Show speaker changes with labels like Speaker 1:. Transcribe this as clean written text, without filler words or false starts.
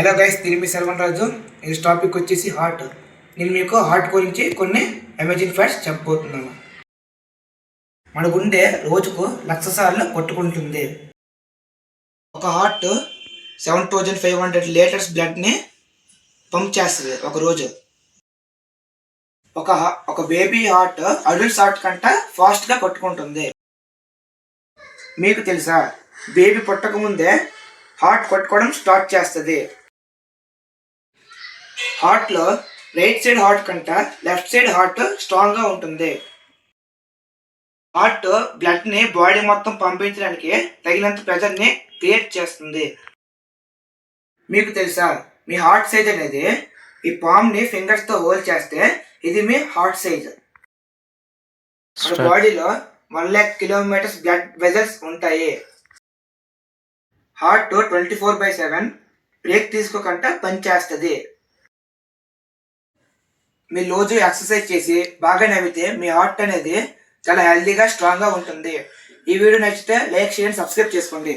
Speaker 1: Hello guys, నేను మీ సెల్వన్ రాజు. ఈ topic వచ్చేసి హార్ట్. నేను మీకు హార్ట్ గురించి కొన్ని అమేజింగ్ ఫ్యాక్ట్స్ చెప్పబోతున్నాను. మన గుండె రోజుకు 1,00,000 సార్లు కొట్టుకుంటుంది. ఒక హార్ట్ 7,500 లీటర్స్ బ్లడ్ని పంప్ చేస్తుంది ఒక రోజు. ఒక బేబీ హార్ట్ అడల్ట్స్ హార్ట్ కంటే ఫాస్ట్గా కొట్టుకుంటుంది. మీకు తెలుసా, బేబీ పుట్టకముందే హార్ట్ కొట్టుకోవడం స్టార్ట్ చేస్తుంది. హార్ట్లో రైట్ సైడ్ హార్ట్ కంటే లెఫ్ట్ సైడ్ హార్ట్ స్ట్రాంగ్గా ఉంటుంది. హార్ట్ బ్లడ్ని బాడీ మొత్తం పంపించడానికి తగినంత ప్రెజర్ని క్రియేట్ చేస్తుంది. మీకు తెలుసా, మీ హార్ట్ సైజ్ అనేది ఈ పామ్ని ఫింగర్స్తో హోల్డ్ చేస్తే ఇది మీ హార్ట్ సైజ్. మన బాడీలో 1,00,000 కిలోమీటర్స్ బ్లడ్ వెజల్స్ ఉంటాయి. హార్ట్ 24/7 బ్రేక్ తీసుకోకుండా పనిచేస్తుంది. మీరు రోజు ఎక్సర్సైజ్ చేసి బాగా నవ్వితే మీ హార్ట్ అనేది చాలా హెల్తీగా స్ట్రాంగ్గా ఉంటుంది. ఈ వీడియో నచ్చితే లైక్, షేర్, సబ్స్క్రైబ్ చేసుకోండి.